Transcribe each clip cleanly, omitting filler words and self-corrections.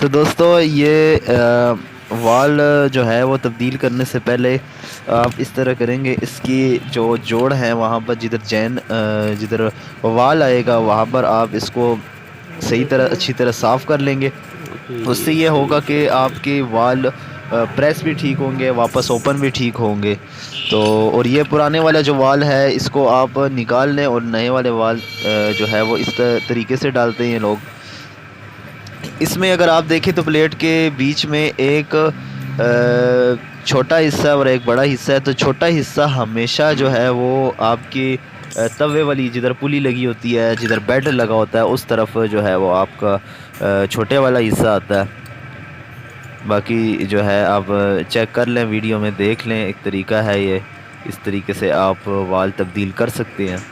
तो दोस्तों ये वाल जो है वो तब्दील करने से पहले आप इस तरह करेंगे। इसकी जो जोड़ है वहाँ पर जिधर वाल आएगा वहाँ पर आप इसको सही तरह अच्छी तरह साफ़ कर लेंगे। उससे ये होगा कि आपके वाल प्रेस भी ठीक होंगे, वापस ओपन भी ठीक होंगे। तो और ये पुराने वाला जो वाल है इसको आप निकाल लें और नए वाले वाल जो है वो इस तरीके से डालते हैं लोग। इसमें अगर आप देखें तो प्लेट के बीच में एक छोटा हिस्सा और एक बड़ा हिस्सा है। तो छोटा हिस्सा हमेशा जो है वो आपकी तवे वाली जिधर पुली लगी होती है, जिधर बेड लगा होता है, उस तरफ जो है वो आपका छोटे वाला हिस्सा आता है। बाकी जो है आप चेक कर लें, वीडियो में देख लें, एक तरीका है ये। इस तरीके से आप वाल तब्दील कर सकते हैं।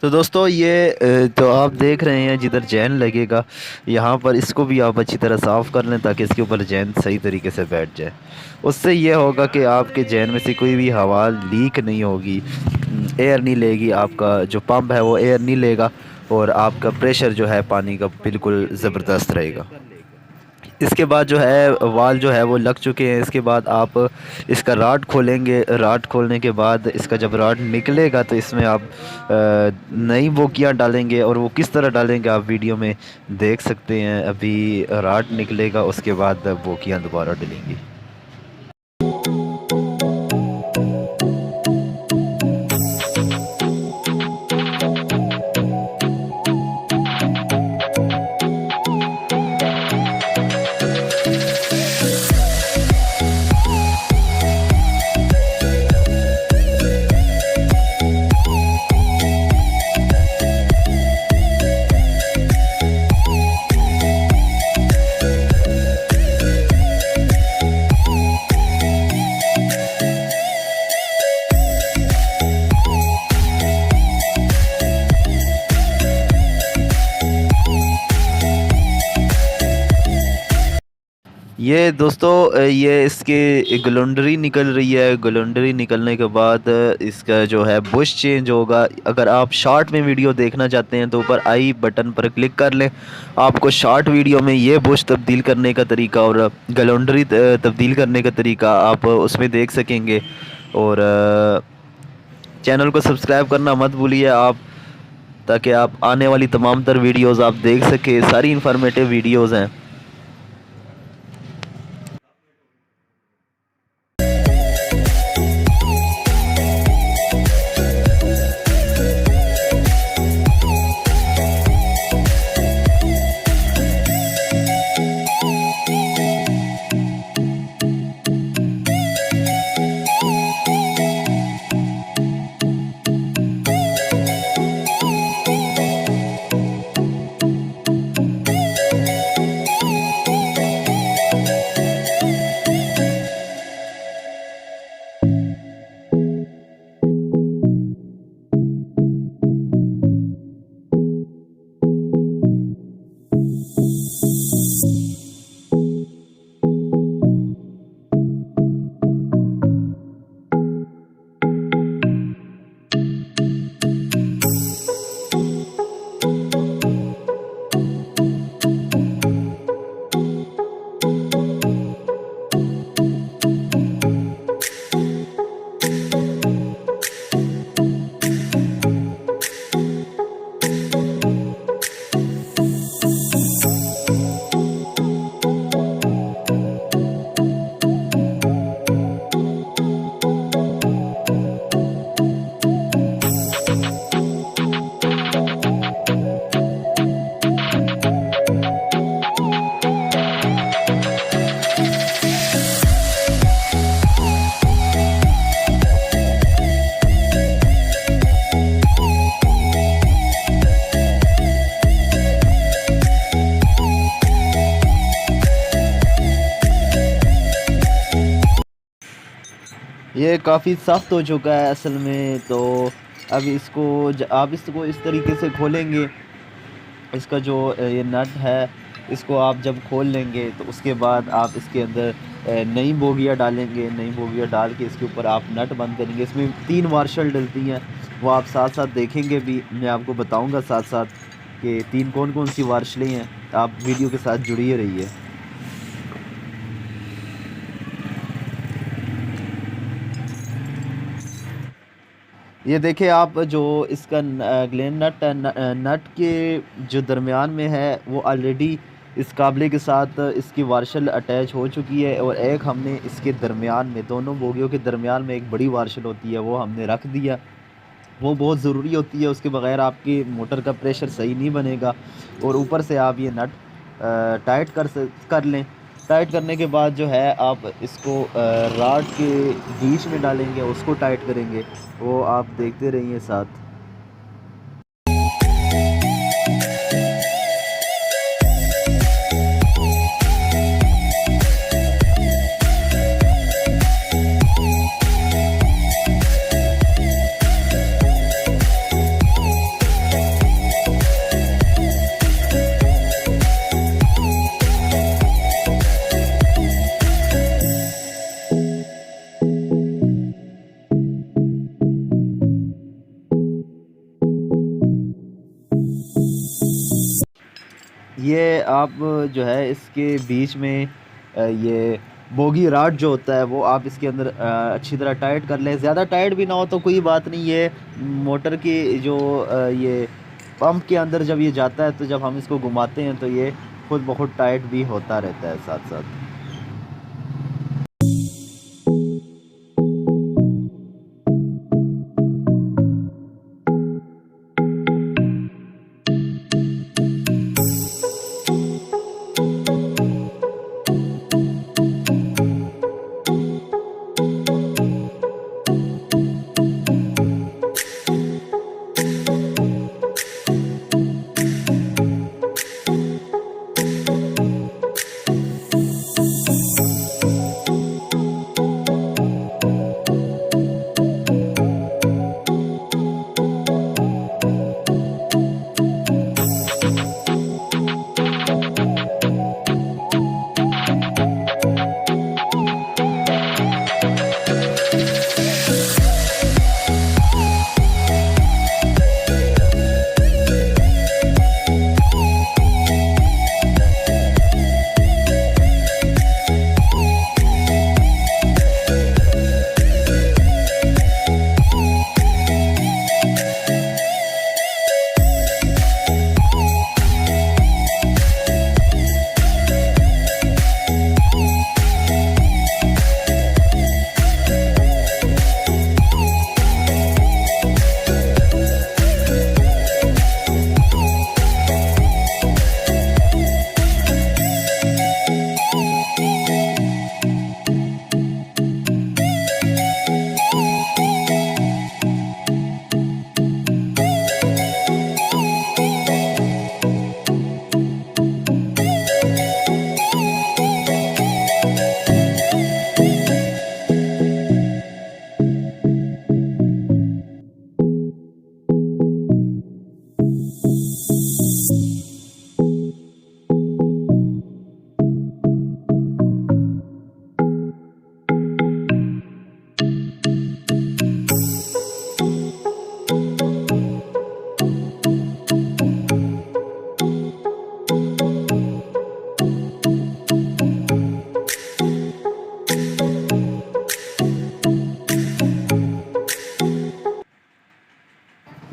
तो दोस्तों ये तो आप देख रहे हैं जिधर चैन लगेगा यहाँ पर, इसको भी आप अच्छी तरह साफ़ कर लें ताकि इसके ऊपर चैन सही तरीके से बैठ जाए। उससे ये होगा कि आपके चैन में से कोई भी हवा लीक नहीं होगी, एयर नहीं लेगी, आपका जो पंप है वो एयर नहीं लेगा और आपका प्रेशर जो है पानी का बिल्कुल ज़बरदस्त रहेगा। इसके बाद जो है वाल जो है वो लग चुके हैं। इसके बाद आप इसका राड खोलेंगे। राड खोलने के बाद इसका जब राड निकलेगा तो इसमें आप नई बोकियाँ डालेंगे और वो किस तरह डालेंगे आप वीडियो में देख सकते हैं। अभी राड निकलेगा, उसके बाद बोकियाँ दोबारा डलेंगी। ये दोस्तों ये इसके ग्लंडरी निकल रही है। ग्लंडरी निकलने के बाद इसका जो है बुश चेंज होगा। अगर आप शॉर्ट में वीडियो देखना चाहते हैं तो ऊपर आई बटन पर क्लिक कर लें। आपको शॉर्ट वीडियो में ये बुश तब्दील करने का तरीका और ग्लंडरी तब्दील करने का तरीका आप उसमें देख सकेंगे। और चैनल को सब्सक्राइब करना मत भूलिए आप, ताकि आप आने वाली तमाम तर वीडियोस आप देख सके। सारी इंफॉर्मेटिव वीडियोस हैं। ये काफ़ी सख्त हो चुका है असल में। तो अब इसको आप इसको इस तरीके से खोलेंगे। इसका जो ये नट है, इसको आप जब खोल लेंगे तो उसके बाद आप इसके अंदर नई बोगियाँ डालेंगे। नई बोगियाँ डाल के इसके ऊपर आप नट बंद करेंगे। इसमें 3 वार्शल डलती हैं, वो आप साथ साथ देखेंगे भी। मैं आपको बताऊंगा साथ साथ कि 3 कौन कौन सी वार्शलें हैं। आप वीडियो के साथ जुड़िए रहिए। ये देखिए आप, जो इसका ग्लैंड नट है, नट के जो दरमियान में है वो ऑलरेडी इस काबले के साथ इसकी वार्शल अटैच हो चुकी है। और एक हमने इसके दरमियान में, दोनों बोगियों के दरमियान में एक बड़ी वार्शल होती है, वो हमने रख दिया। वो बहुत ज़रूरी होती है, उसके बगैर आपकी मोटर का प्रेशर सही नहीं बनेगा। और ऊपर से आप ये नट टाइट कर लें। टाइट करने के बाद जो है आप इसको राड के बीच में डालेंगे, उसको टाइट करेंगे। वो आप देखते रहिए साथ। ये आप जो है इसके बीच में ये बोगी राड जो होता है वो आप इसके अंदर अच्छी तरह टाइट कर लें। ज़्यादा टाइट भी ना हो तो कोई बात नहीं। ये मोटर की जो ये पंप के अंदर जब ये जाता है तो जब हम इसको घुमाते हैं तो ये खुद ब खुद टाइट भी होता रहता है साथ साथ।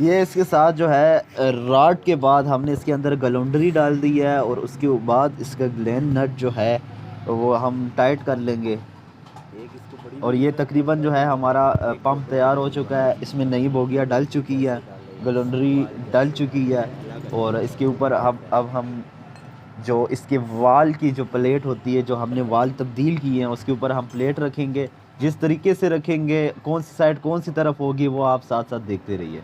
ये इसके साथ जो है राड के बाद हमने इसके अंदर गलोंडरी डाल दी है, और उसके बाद इसका ग्लैंड नट जो है वो हम टाइट कर लेंगे। और ये तकरीबन जो है हमारा पंप तैयार हो चुका है। इसमें नई बोगियाँ डल चुकी है, गलोंडरी डल चुकी है, और इसके ऊपर अब हम जो इसके वाल की जो प्लेट होती है, जो हमने वाल तब्दील किए हैं, उसके ऊपर हम प्लेट रखेंगे। जिस तरीके से रखेंगे, कौन सी साइड कौन सी तरफ होगी, वो आप साथ साथ देखते रहिए।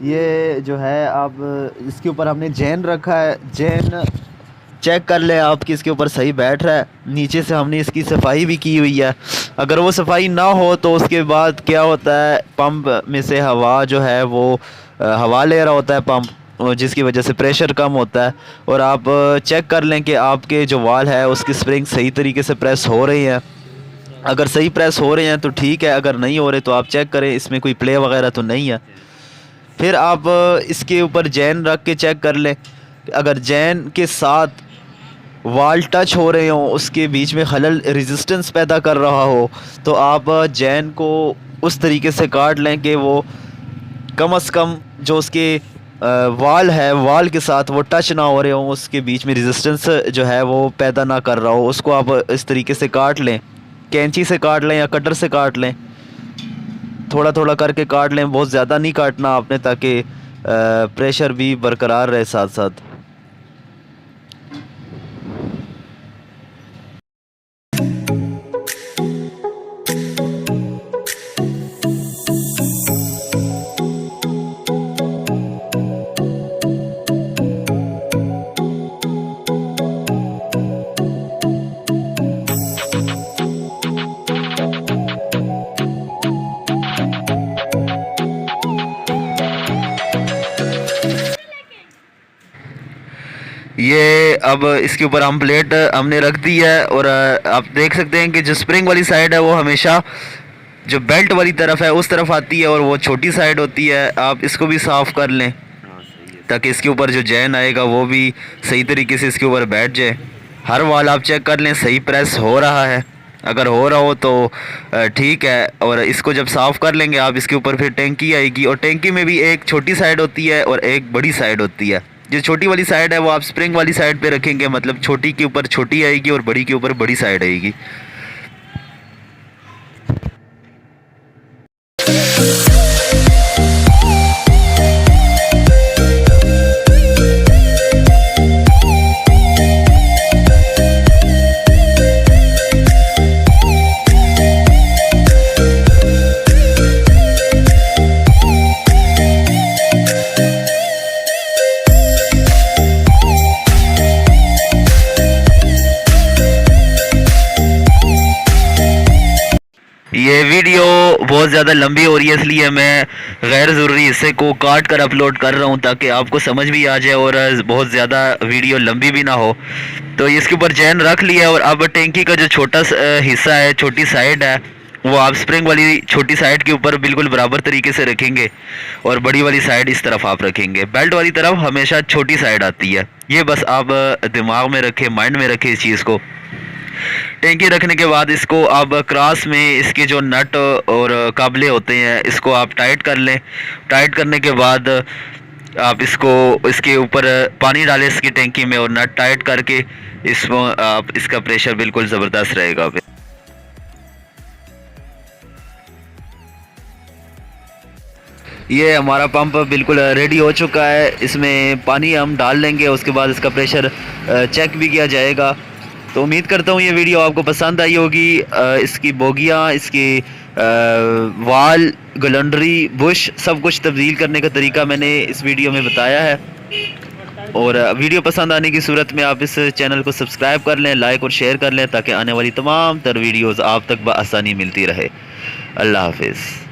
ये जो है अब इसके ऊपर हमने जैन रखा है। जैन चेक कर लें आप कि इसके ऊपर सही बैठ रहा है। नीचे से हमने इसकी सफाई भी की हुई है। अगर वो सफाई ना हो तो उसके बाद क्या होता है, पंप में से हवा जो है वो हवा ले रहा होता है पंप, जिसकी वजह से प्रेशर कम होता है। और आप चेक कर लें कि आपके जो वाल है उसकी स्प्रिंग सही तरीके से प्रेस हो रही हैं। अगर सही प्रेस हो रहे हैं तो ठीक है, अगर नहीं हो रहे तो आप चेक करें इसमें कोई प्ले वगैरह तो नहीं है। फिर आप इसके ऊपर जैन रख के चेक कर लें। अगर जैन के साथ वाल टच हो रहे हों, उसके बीच में खलल रेजिस्टेंस पैदा कर रहा हो, तो आप जैन को उस तरीके से काट लें कि वो कम से कम जो उसके वाल है, वाल के साथ वो टच ना हो रहे हों, उसके बीच में रेजिस्टेंस जो है वो पैदा ना कर रहा हो। उसको आप इस तरीके से काट लें, कैंची से काट लें या कटर से काट लें। थोड़ा थोड़ा करके काट लें, बहुत ज़्यादा नहीं काटना आपने, ताकि प्रेशर भी बरकरार रहे साथ साथ। ये अब इसके ऊपर हम प्लेट हमने रख दी है, और आप देख सकते हैं कि जो स्प्रिंग वाली साइड है वो हमेशा जो बेल्ट वाली तरफ है उस तरफ आती है, और वो छोटी साइड होती है। आप इसको भी साफ़ कर लें ताकि इसके ऊपर जो जैन आएगा वो भी सही तरीके से इसके ऊपर बैठ जाए। हर वाल आप चेक कर लें सही प्रेस हो रहा है। अगर हो रहा हो तो ठीक है। और इसको जब साफ़ कर लेंगे आप, इसके ऊपर फिर टैंकी आएगी, और टैंकी में भी एक छोटी साइड होती है और एक बड़ी साइड होती है। जो छोटी वाली साइड है वो आप स्प्रिंग वाली साइड पे रखेंगे, मतलब छोटी के ऊपर छोटी आएगी और बड़ी के ऊपर बड़ी साइड आएगी। वीडियो बहुत ज़्यादा लंबी हो रही है, इसलिए मैं गैर ज़रूरी हिस्से को काट कर अपलोड कर रहा हूँ ताकि आपको समझ भी आ जाए और बहुत ज़्यादा वीडियो लंबी भी ना हो। तो इसके ऊपर चैन रख लिया और अब टैंकी का जो छोटा हिस्सा है, छोटी साइड है, वो आप स्प्रिंग वाली छोटी साइड के ऊपर बिल्कुल बराबर तरीके से रखेंगे और बड़ी वाली साइड इस तरफ आप रखेंगे। बेल्ट वाली तरफ हमेशा छोटी साइड आती है, ये बस आप दिमाग में रखें, माइंड में रखें इस चीज़ को। टैंकी रखने के बाद इसको आप क्रॉस में इसके जो नट और काबले होते हैं इसको आप टाइट कर लें। टाइट करने के बाद आप इसको इसके ऊपर पानी डालें इसकी टैंकी में और नट टाइट करके इसको आप इसका प्रेशर बिल्कुल ज़बरदस्त रहेगा। ये हमारा पंप बिल्कुल रेडी हो चुका है, इसमें पानी हम डाल लेंगे, उसके बाद इसका प्रेशर चेक भी किया जाएगा। तो उम्मीद करता हूँ ये वीडियो आपको पसंद आई होगी। इसकी बोगियाँ, इसकी वाल, गलंडरी, बुश, सब कुछ तब्दील करने का तरीका मैंने इस वीडियो में बताया है। और वीडियो पसंद आने की सूरत में आप इस चैनल को सब्सक्राइब कर लें, लाइक और शेयर कर लें ताकि आने वाली तमाम तर वीडियोज़ आप तक बआसानी मिलती रहे। अल्लाह हाफिज़।